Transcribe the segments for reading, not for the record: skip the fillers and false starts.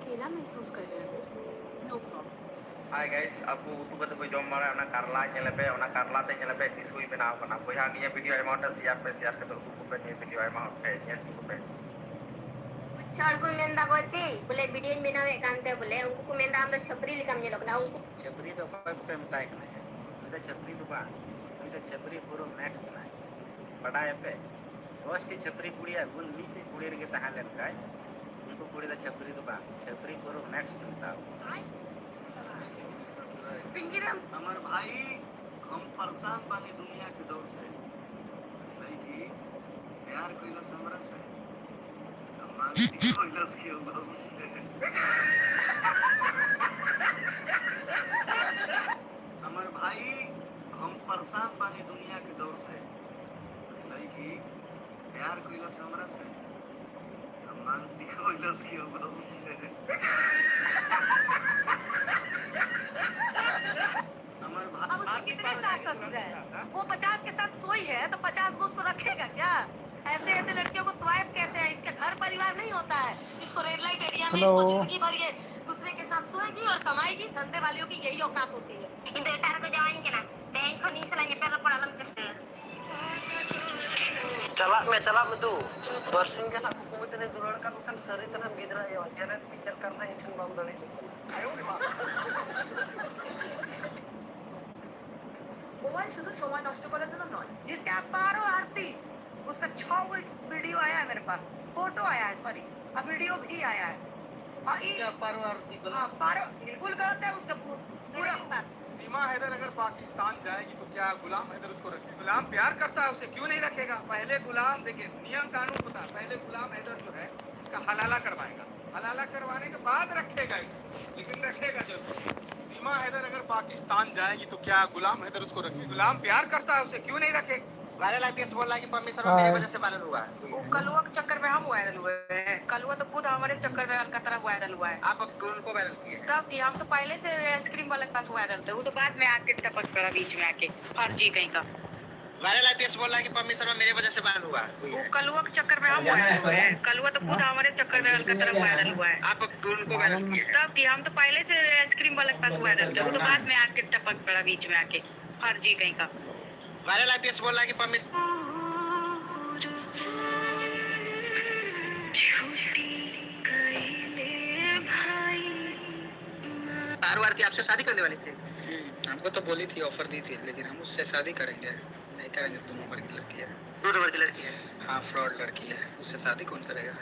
अकेला महसूस कर रहे हो, नो प्रॉब्लम। हाय गाइस आपको उतु कते पे जम बारे ओना कारला ñelepe ओना कारला ते ñelepe tisui बनाव बना बोया निया वीडियो अमाउंट शेयर कते उतु पे निया वीडियो अमाउंट पे ñel tu पे छाड़ को मेंदा गोची बोले वीडियो बनावे कांते बोले उनको मेंदा हम तो छपरी लिकम ñelo बना उनको छपरी तो पे मताय कना है उदा छपरी तो बा उदा छपरी पूरो मैक्स कना है बडाय पे रोस्टी छपरी कुड़िया गुन मीटे कुड़ी रे तहां लेन काय उनको कुड़ी दा छपरी तो बा छपरी पूरो मैक्स बनता हमार भाई हम परेशान बानी दुनिया के दौर से लड़की प्यार कइलो हमरा से मानती कइलस के बाबू से हमार भाई हम परेशान बानी दुनिया के दौर से लड़की प्यार कइलो हमरा से मानती कइलस के बाबू से अब उसके कितने सास ससुर है? वो 50 के साथ सोई है तो 50 को उसको रखेगा क्या? ऐसे ऐसे लड़कियों को ट्वाइफ कहते हैं। इसका घर परिवार नहीं होता है। इसको रेड लाइट एरिया में इसको जिंदगी भर ये दूसरे के साथ सोएगी और कमाएगी। धंधे वालियों की यही औकात होती है। इंदो एटार को जावाइन केना तेन को नीसला ñepel पड़ालम जस्ट चला में तू बरसिंग के ना को तेने दुरड़ का दुकान सरी तना गिदरा ये जने पिक्चर करना इथन बम दड़ी आयो रे मां मोबाइल शुद्ध समय नष्ट করার জন্য নয়। जिसके आप पारो आरती उसका 6 गो वीडियो आया है मेरे पास। फोटो आया है सॉरी अब वीडियो भी आया है। क्या पारो आरती हाँ पारो बिल्कुल गलत है उसका पूरा सीमा हैदर अगर पाकिस्तान जाएगी तो क्या गुलाम हैदर उसको रखेगा? गुलाम प्यार करता है उसे क्यों नहीं रखेगा? पहले गुलाम देखिए नियम कानून होता है। पहले गुलाम हैदर जो है इसका हलाला करवाएगा, हलाला करवाने के बाद रखेगा इसको, लेकिन रखेगा जरूर। सीमा हैदर अगर पाकिस्तान जाएगी तो क्या गुलाम हैदर उसको रखेगा? गुलाम प्यार करता है उसे क्यों नहीं रखेगा? वायरल आईपीएस बोल रहा है कि परमेश्वर मेरी वजह से वायरल हुआ है वो कलुआ के चक्कर में हम वायरल हुए हैं। कलुआ तो खुद हमारे चक्कर में हल्का तरह वायरल हुआ है। आप उनको वायरल किए तब कि हम तो पहले से आइसक्रीम वाले के पास वायरल थे। वो तो बाद में आके टपक पड़ा बीच में आके फर्जी कहीं का। वायरल आईपीएस बोल रहा है कि परमेश्वर मेरी वजह से वायरल हुआ है वो कलुआ के चक्कर में हम वायरल हुए हैं। कलुआ तो खुद हमारे चक्कर में हल्का तरह वायरल हुआ है। आप उनको वायरल किए तब कि हम तो पहले से आइसक्रीम वाले के पास वायरल थे। वो तो बाद में आके टपक पड़ा बीच में आके फर्जी कहीं का। वायरल आईपीएस बोल रहा है कि परमेश्वर पारो आरती आपसे शादी करने वाली थी? हमको तो बोली थी ऑफर दी थी लेकिन हम उससे शादी करेंगे नहीं करेंगे। 2 नंबर की लड़की है 2 नंबर की लड़की है हाँ फ्रॉड लड़की है उससे शादी कौन करेगा?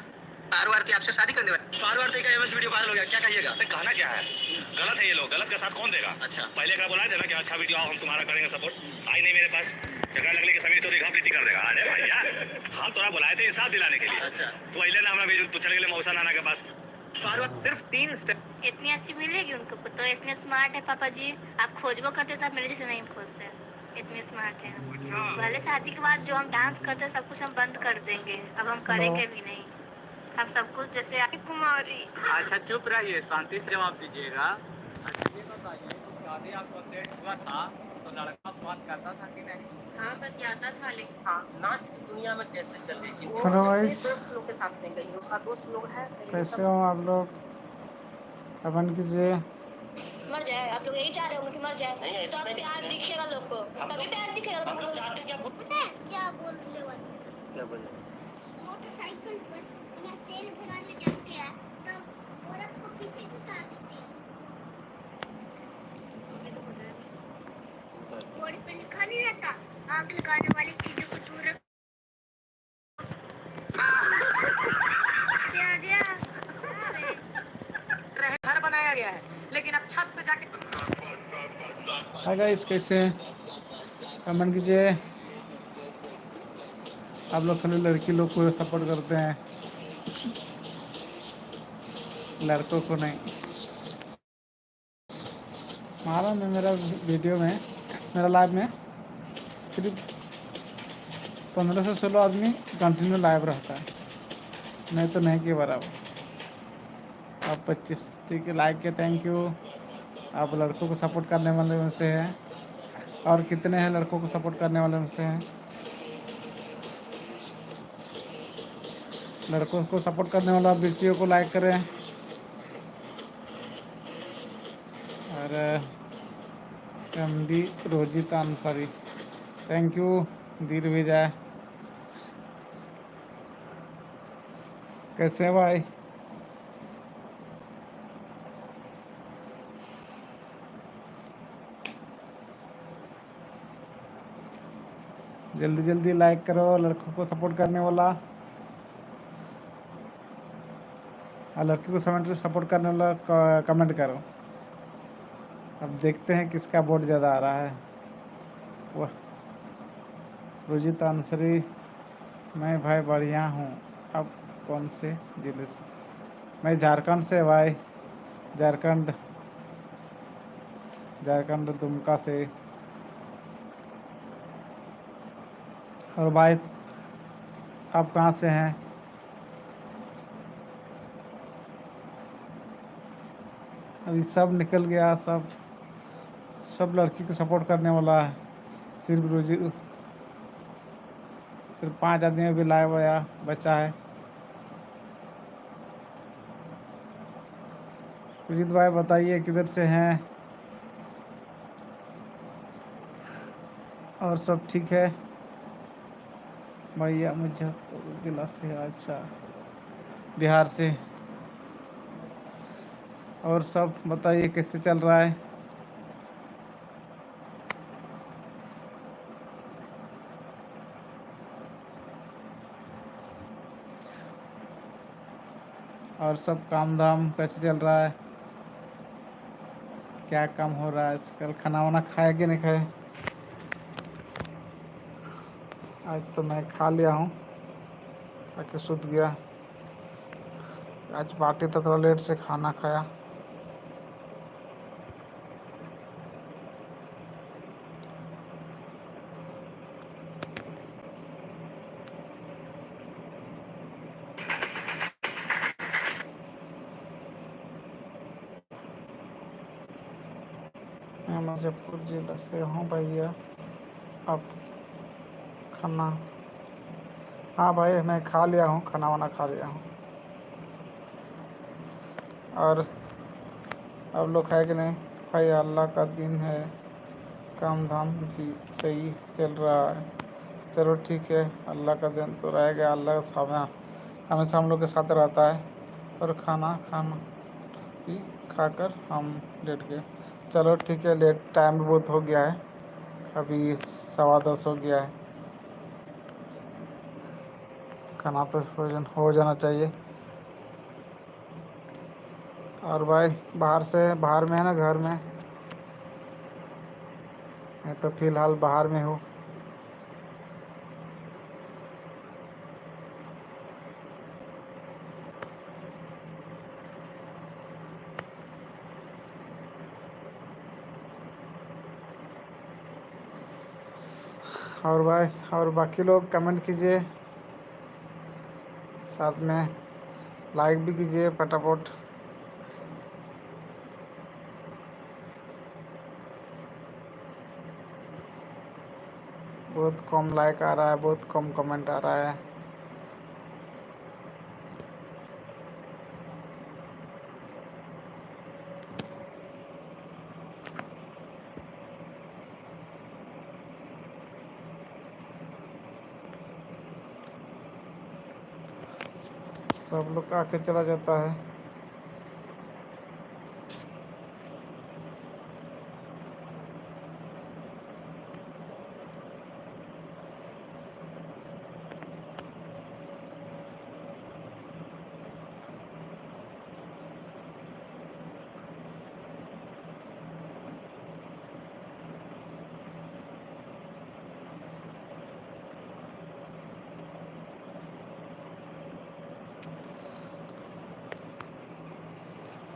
पारो आरती आपसे शादी करने वाली पारो आरती का एमएस वीडियो वायरल हो गया क्या कहिएगा? कहना क्या है गलत है ये लोग गलत का साथ कौन देगा? अच्छा पहले का बोला थे ना कि अच्छा वीडियो आओ हम तुम्हारा करेंगे सपोर्ट आई नहीं मेरे पास जगह लगने के समीर चौधरी घापलीटी कर देगा। अरे भैया हम तोरा बुलाए थे इंसाफ दिलाने के लिए। अच्छा तो अइले ना हमरा भेजू तो चले गेले मौसा नाना के पास। पारो सिर्फ 3 स्टेप इतनी अच्छी मिलेगी उनको तो इतने स्मार्ट है पापा जी। आप खोजबो करते तो मेरे जैसे नहीं खोजते। इतने स्मार्ट है पहले शादी के बाद जो हम डांस करते सब कुछ हम बंद कर देंगे। अब हम करेंगे भी नहीं। हम सब कुछ जैसे कुमारी। अच्छा चुप रहिए शांति से जवाब दीजिएगा। अच्छा ये बताइए कि शादी आपको सेट हुआ था तो लड़का बात करता था कि नहीं? हाँ बतियाता था लेकिन हाँ नाच की दुनिया में कैसे चल रही थी? हेलो गाइस दोस्त लोग के साथ में गई उसका दोस्त लोग है सही कैसे हो आप लोग? अपन कीजिए। मर जाए आप लोग यही चाह रहे होंगे कि मर जाए सब प्यार दिखेगा लोग को तभी प्यार दिखेगा लोग को। क्या बोलने वाले क्या बोले मोटरसाइकिल पर बिना तेल भराने जाते हैं तब औरत को पीछे से उतार देते हैं। बोर्ड पे लिखा नहीं रहता आग लगाने वाली चीजों को दूर रखो। घर बनाया गया है लेकिन अब छत पे जाके हाय गाइस कैसे हैं? कमेंट कीजिए। आप लोग खाली लड़की लोग को सपोर्ट करते हैं लड़कों को नहीं। मालूम है मेरा वीडियो में मेरा लाइव में सिर्फ 15 से 16 आदमी कंटिन्यू लाइव रहता है नहीं तो नहीं के बराबर। आप 25 ठीक है लाइक के थैंक यू। आप लड़कों को सपोर्ट करने वाले में से हैं और कितने हैं लड़कों को सपोर्ट करने वाले में से हैं? लड़कों को सपोर्ट करने वाला वीडियो को लाइक करें और MD Rojit Ansari, thank you. दिल भी जाए। कैसे भाई? जल्दी जल्दी लाइक करो, लड़कों को सपोर्ट करने वाला और लड़की को सपोर्ट करने वाला कमेंट करो। अब देखते हैं किसका वोट ज़्यादा आ रहा है। वाह, रुजित अंसरी, मैं भाई बढ़िया हूँ। अब कौन से जिले से? मैं झारखंड से भाई, झारखंड दुमका से। और भाई आप कहाँ से हैं? अभी सब निकल गया, सब लड़की को सपोर्ट करने वाला है। सिर्फ फिर 5 आदमी अभी लाइव आया बचा है। रुजित भाई बताइए किधर से हैं? और सब ठीक है? भैया मुजफ्फरपुर जिला से। अच्छा, बिहार से। और सब बताइए कैसे चल रहा है? और सब काम धाम कैसे चल रहा है? क्या काम हो रहा है आजकल? खाना वाना खाए कि नहीं खाए? आज तो मैं खा लिया हूँ, आके सुत गया। आज पार्टी था, थोड़ा लेट से खाना खाया। मैं मुजफ्फरपुर जिला से हूँ भैया। अब खाना, हाँ भाई मैं खा लिया हूँ, खाना वाना खा लिया हूँ। और अब लोग है कि नहीं? भाई अल्लाह का दिन है, काम धाम भी सही चल रहा है। चलो ठीक है, अल्लाह का दिन तो रहेगा, अल्लाह का सामने हमेशा हम लोग के साथ रहता है। और खाना भी खाकर हम लेट गए। चलो ठीक है, लेट टाइम भी बहुत हो गया है, अभी 10:15 हो गया है। खाना तो हो जाना चाहिए। और भाई बाहर में है ना, घर में? मैं तो फिलहाल बाहर में हूँ। और भाई और बाकी लोग कमेंट कीजिए, साथ में लाइक भी कीजिए फटाफट। बहुत कम लाइक आ रहा है, बहुत कम कमेंट आ रहा है। सब लोग आके चला जाता है।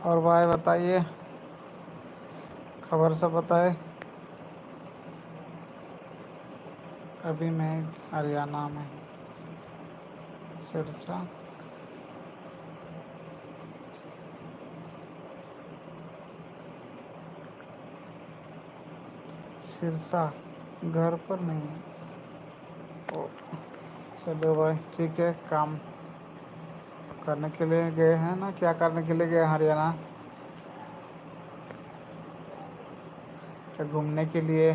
और भाई बताइए, खबर सब बताए। अभी मैं हरियाणा में सिरसा। सिरसा घर पर नहीं है। ओ, चलो भाई ठीक है, काम करने के लिए गए हैं ना? क्या करने के लिए गए हैं हरियाणा? तो घूमने के लिए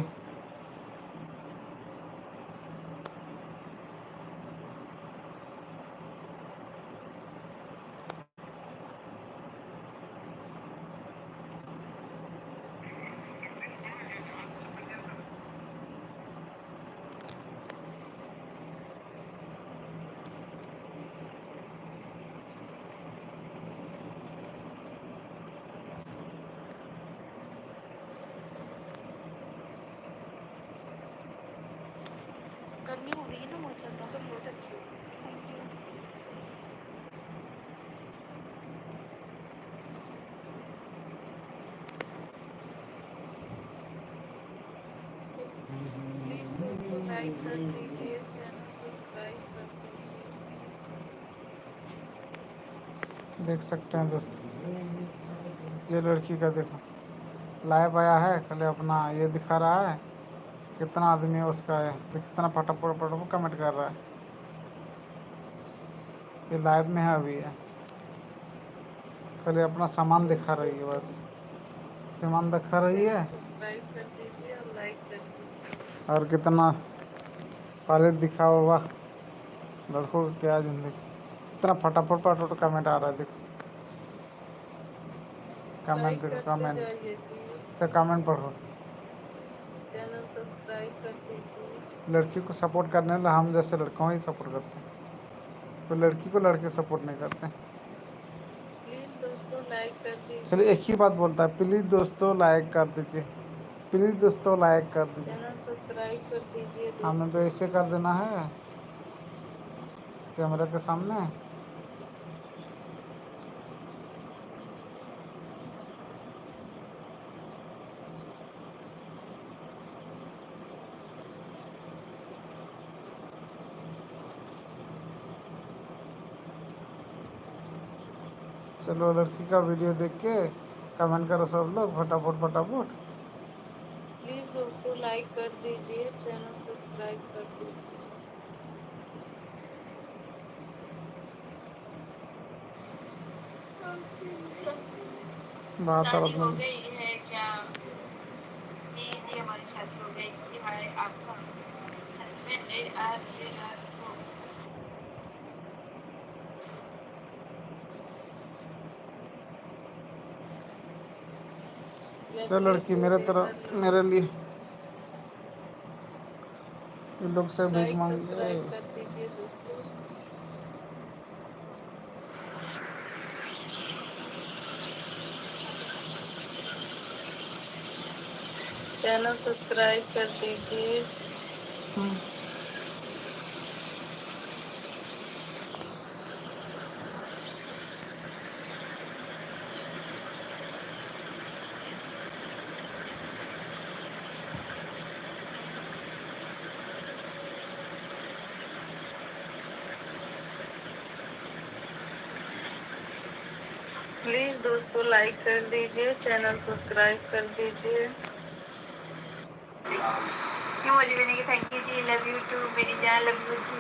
गर्मी हो रही है ना बहुत ज़्यादा तो बहुत अच्छी थैंक यू प्लीज दोस्तों लाइक कर दीजिए, चैनल सब्सक्राइब कर दीजिए। देख सकते हैं दोस्तों, ये लड़की का देखो लाइव आया है, कल अपना ये दिखा रहा है कितना आदमी है उसका है, कितना फटाफट फटाफट कमेंट कर रहा है। ये लाइव में है अभी है, कल अपना सामान दिखा रही है, बस सामान दिखा रही है सब्सक्राइब कर दीजिए और लाइक कर दीजिए। और कितना पहले दिखा हुआ लड़कों को क्या जिंदगी, इतना फटाफट फटाफट कमेंट आ रहा है। देखो कमेंट लाइक देखो, करते कमेंट जाइए जी, तो कमेंट पढ़ो। चैनल सब्सक्राइब कर दीजिए। लड़की को सपोर्ट करने वाले हम जैसे लड़कों ही सपोर्ट करते हैं, तो लड़की को लड़के सपोर्ट नहीं करते। प्लीज दोस्तों लाइक कर दीजिए। चलिए एक ही बात बोलता है, प्लीज़ दोस्तों लाइक कर दीजिए, प्लीज़ दोस्तों लाइक कर दीजिए। चैनल सब्सक्राइब कर दीजिए हमें तो ऐसे कर देना है कैमरा के सामने। चलो लड़की का वीडियो देख के कमेंट करो सब लोग फटाफट फटाफट। प्लीज दोस्तों लाइक कर दीजिए, चैनल सब्सक्राइब कर दीजिए। बात और शादी हो गई है क्या? जी हमारी शादी हो गई कि भाई आपका हस्बैंड है आज से रात को तो लड़की मेरे तरफ मेरे लिए ये लोग से भीख लाइक मांग सब्सक्राइब कर दीजिए दोस्तों। चैनल सब्सक्राइब कर दीजिए। प्लीज दोस्तों लाइक कर दीजिए, चैनल सब्सक्राइब कर दीजिए। क्यों बोली मैंने कि थैंक यू जी, लव यू टू मेरी जान, लव यू जी।